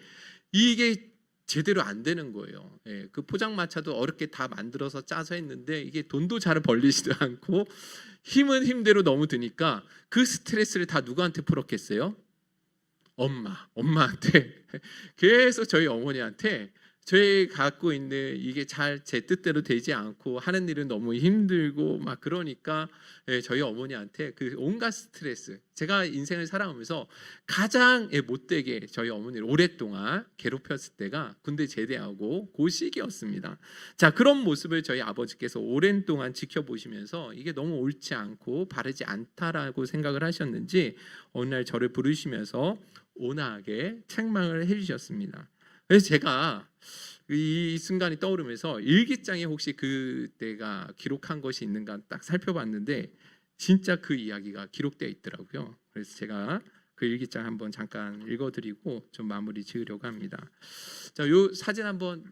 S1: 이게 제대로 안 되는 거예요. 예, 그 포장마차도 어렵게 다 만들어서 짜서 했는데 이게 돈도 잘 벌리지도 않고 힘은 힘대로 너무 드니까 그 스트레스를 다 누구한테 풀었겠어요? 엄마한테 계속 저희 어머니한테 저희 갖고 있는 이게 잘 제 뜻대로 되지 않고 하는 일은 너무 힘들고 막 그러니까 저희 어머니한테 그 온갖 스트레스 제가 인생을 살아오면서 가장 못되게 저희 어머니를 오랫동안 괴롭혔을 때가 군대 제대하고 그 시기였습니다. 자, 그런 모습을 저희 아버지께서 오랜 동안 지켜보시면서 이게 너무 옳지 않고 바르지 않다라고 생각을 하셨는지 어느 날 저를 부르시면서 온화하게 책망을 해주셨습니다. 그래서 제가 이 순간이 떠오르면서 일기장에 혹시 그때가 기록한 것이 있는가 딱 살펴봤는데 진짜 그 이야기가 기록되어 있더라고요. 그래서 제가 그 일기장 한번 잠깐 읽어드리고 좀 마무리 지으려고 합니다. 자, 요 사진 한번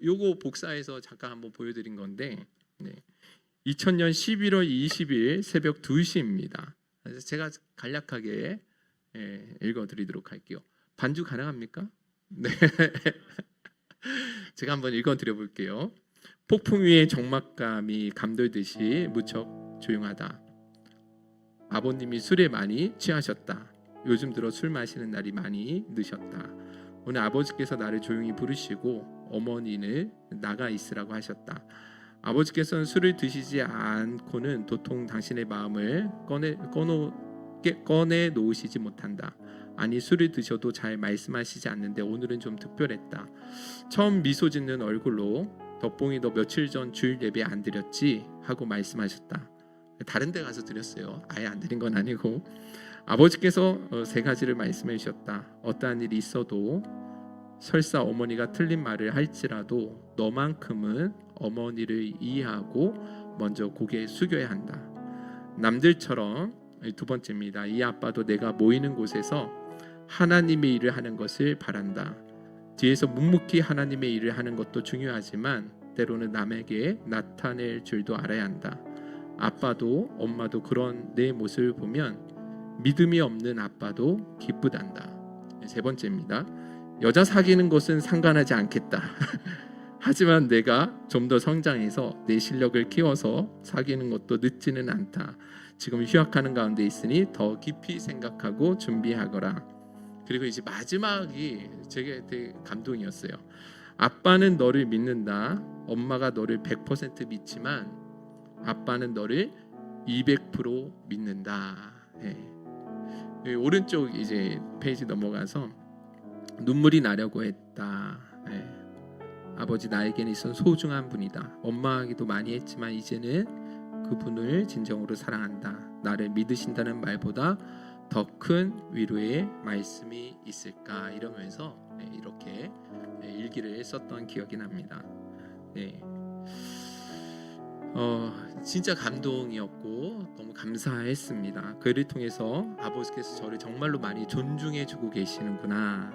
S1: 요거 복사해서 잠깐 한번 보여드린 건데 2000년 11월 20일 새벽 2시입니다. 그래서 제가 간략하게 읽어드리도록 할게요. 반주 가능합니까? 네. 제가 한번 읽어드려 볼게요. 폭풍 위에 적막감이 감돌듯이 무척 조용하다. 아버님이 술에 많이 취하셨다. 요즘 들어 술 마시는 날이 많이 늦었다. 오늘 아버지께서 나를 조용히 부르시고 어머니는 나가 있으라고 하셨다. 아버지께서는 술을 드시지 않고는 도통 당신의 마음을 꺼내 놓으시지 못한다. 아니 술을 드셔도 잘 말씀하시지 않는데 오늘은 좀 특별했다. 처음 미소 짓는 얼굴로 덕봉이 너 며칠 전 주일 예배 안 드렸지? 하고 말씀하셨다. 다른 데 가서 드렸어요. 아예 안 드린 건 아니고. 아버지께서 세 가지를 말씀해 주셨다. 어떠한 일이 있어도 설사 어머니가 틀린 말을 할지라도 너만큼은 어머니를 이해하고 먼저 고개 숙여야 한다. 남들처럼 두 번째입니다. 이 아빠도 내가 모이는 곳에서 하나님의 일을 하는 것을 바란다. 뒤에서 묵묵히 하나님의 일을 하는 것도 중요하지만 때로는 남에게 나타낼 줄도 알아야 한다. 아빠도 엄마도 그런 내 모습을 보면 믿음이 없는 아빠도 기쁘단다. 세 번째입니다. 여자 사귀는 것은 상관하지 않겠다. 하지만 내가 좀 더 성장해서 내 실력을 키워서 사귀는 것도 늦지는 않다. 지금 휴학하는 가운데 있으니 더 깊이 생각하고 준비하거라. 그리고 이제 마지막이 제게 되게 감동이었어요. 아빠는 너를 믿는다. 엄마가 너를 100% 믿지만 아빠는 너를 200% 믿는다. 오른쪽 이제 페이지 넘어가서 눈물이 나려고 했다. 아버지 나에게는 있어서 소중한 분이다. 엄마하기도 많이 했지만 이제는 그분을 진정으로 사랑한다. 나를 믿으신다는 말보다 더 큰 위로의 말씀이 있을까 이러면서 이렇게 일기를 썼던 기억이 납니다. 진짜 감동이었고 너무 감사했습니다. 그를 통해서 아버지께서 저를 정말로 많이 존중해주고 계시는구나.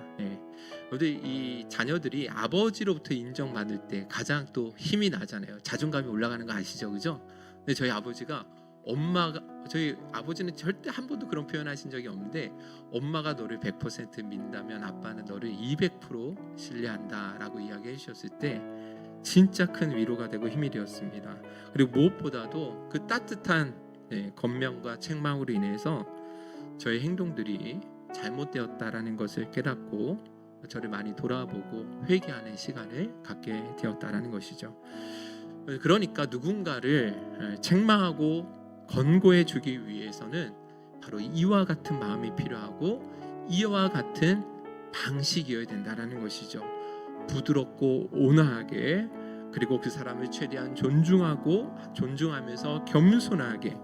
S1: 근데 이 자녀들이 아버지로부터 인정받을 때 가장 또 힘이 나잖아요. 자존감이 올라가는 거 아시죠, 그죠? 근데 저희 아버지는 절대 한 번도 그런 표현하신 적이 없는데 엄마가 너를 100% 믿는다면 아빠는 너를 200% 신뢰한다라고 이야기해 주셨을 때 진짜 큰 위로가 되고 힘이 되었습니다. 그리고 무엇보다도 그 따뜻한 권면과 책망으로 인해서 저의 행동들이 잘못되었다라는 것을 깨닫고 저를 많이 돌아보고 회개하는 시간을 갖게 되었다라는 것이죠. 그러니까 누군가를 책망하고 권고해 주기 위해서는 바로 이와 같은 마음이 필요하고 이와 같은 방식이어야 된다라는 것이죠. 부드럽고 온화하게 그리고 그 사람을 최대한 존중하면서 겸손하게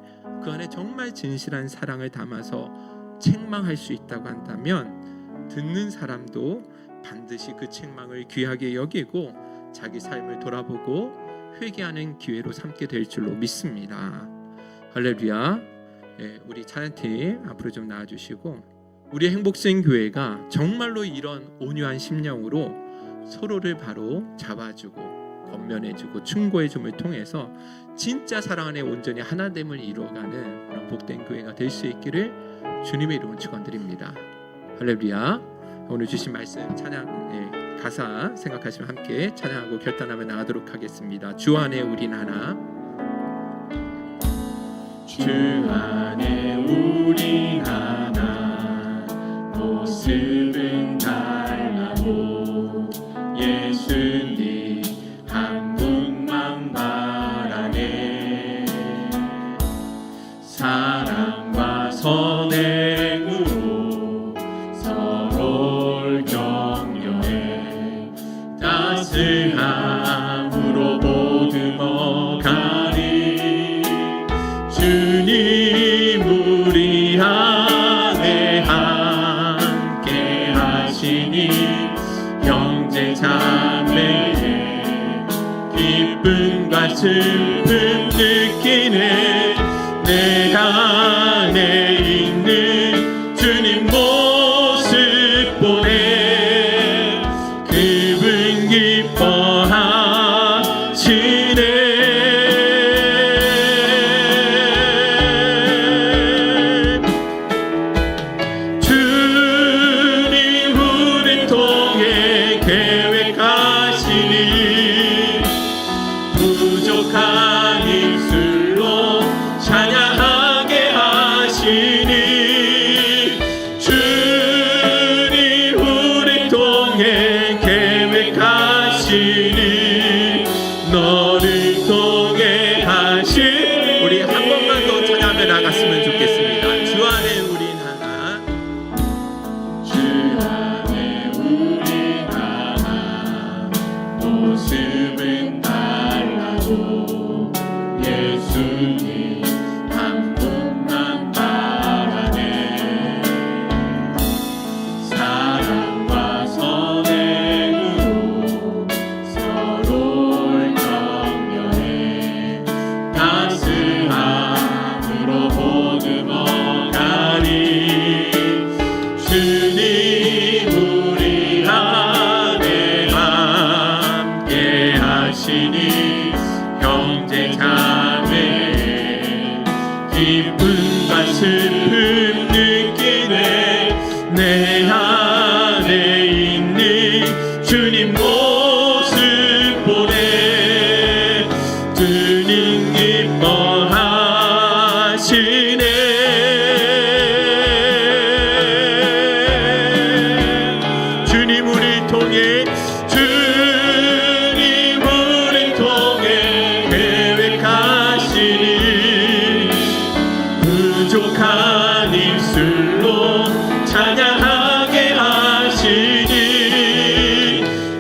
S1: 그 안에 정말 진실한 사랑을 담아서 책망할 수 있다고 한다면 듣는 사람도 반드시 그 책망을 귀하게 여기고 자기 삶을 돌아보고 회개하는 기회로 삼게 될 줄로 믿습니다. 할렐루야. 우리 찬양팀 앞으로 좀 나와주시고 우리 행복생 교회가 정말로 이런 온유한 심령으로 서로를 바로 잡아주고 권면해주고 충고해줌을 통해서 진짜 사랑 안에 온전히 하나됨을 이루어가는 그런 복된 교회가 될 수 있기를 주님의 이름으로 축원드립니다. 할렐루야. 오늘 주신 말씀 찬양 가사 생각하시면 함께 찬양하고 결단하며 나가도록 하겠습니다. 주 안에 우린 하나. 주 안에 우린 하나, 모습은 달라도 예수님 한 분만 바라네. 사랑과 선행으로 서로를 격려해 따스함으로 보듬어가리. 주님 우리 안에 함께 하시니 형제 자매의 기쁨과 슬픔 느끼네. 내 안에 있는 주님 모습 보네. 그분 기뻐하시네. 주님 우리 통해 계획하시니 부족한 입술로 찬양하게 하시니. 주님 우리 통해 계획하시니 너를 통해 하시니. 우리 한 번만 더 찬양하며 나갔으면 좋겠습니다. 주 안에 우린 하나. 주 안에 우린 하나, 모습은 달라도 예수님 한 분만 바라네. 사랑과 선행으로 서로를 격려해 따스함으로 보듬어가리. 주님 우리 안에 함께 하시니 형제 자매의 기쁨과 슬픔 느끼네. 내 안에 있는 주님 모습 보네. 주님 기뻐하시네. 주님 우리 통해 주님 우리 통해 계획하시니 부족한 입술로 찬양하게 하시니.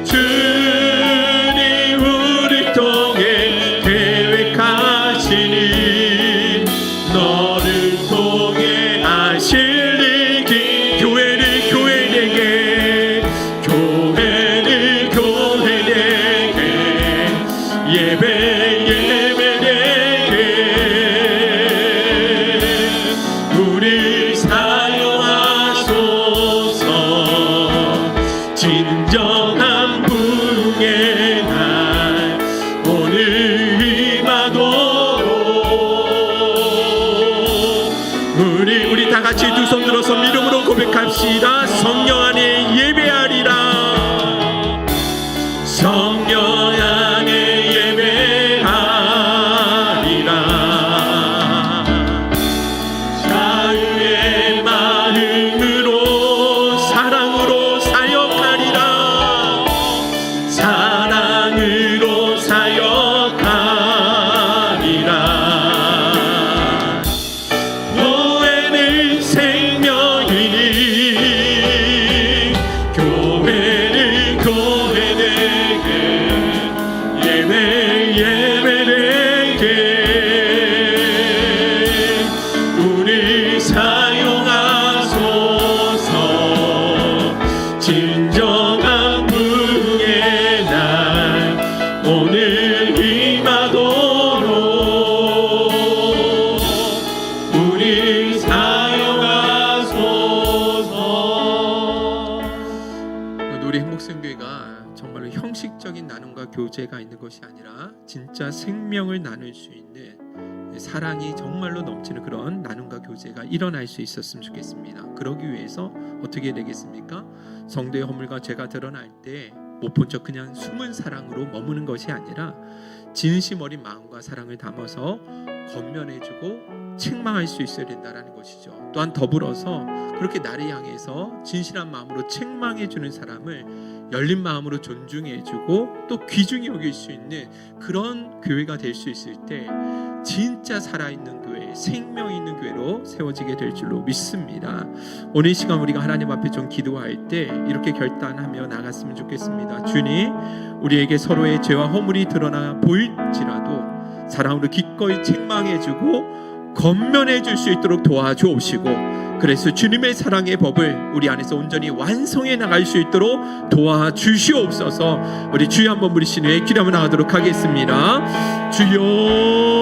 S1: 주님 우리 통해 계획하시니 너를 통해 하시니. 교회를 교회에게, 교회를 교회에게, 예배 예배에게 우리 사용하소서. 진정한 부흥의 날 오늘 임하도록. 우리 다 같이 두 손 들어서 믿음으로 고백합시다. 성령 안에 예배하리라. 성령 안에 예배하리라. 자유의 마음으로 사랑으로 사역하리라. 사랑으로 사역하리라. 교회는 생명이니 교회는 교회에게 예배 예배에게 우리 사용하소서. 진정한 부흥의 날 오늘 임하도록 우리 사용하소서. 우리 행복생교회가 정말로 형식적인 나눔과 교제가 있는 것이 아니라 진짜 생명을 나눌 수 있는 사랑이 정말로 넘치는 그런 나눔과 교제가 일어날 수 있었으면 좋겠습니다. 그러기 위해서 어떻게 되겠습니까? 성도의 허물과 죄가 드러날 때 못 본 척 그냥 숨은 사랑으로 머무는 것이 아니라 진심 어린 마음과 사랑을 담아서 건면해주고 책망할 수 있어야 된다라는 것이죠. 또한 더불어서 그렇게 나를 향해서 진실한 마음으로 책망해주는 사람을 열린 마음으로 존중해주고 또 귀중히 여길 수 있는 그런 교회가 될 수 있을 때 진짜 살아있는 교회, 생명 있는 교회로 세워지게 될 줄로 믿습니다. 오늘 이 시간 우리가 하나님 앞에 좀 기도할 때 이렇게 결단하며 나갔으면 좋겠습니다. 주님, 우리에게 서로의 죄와 허물이 드러나 보일지라도 사랑으로 기꺼이 책망해주고 건면해 줄 수 있도록 도와주옵시고, 그래서 주님의 사랑의 법을 우리 안에서 온전히 완성해 나갈 수 있도록 도와주시옵소서. 우리 주여 한번 부르신 후에 기도 한번 나가도록 하겠습니다. 주여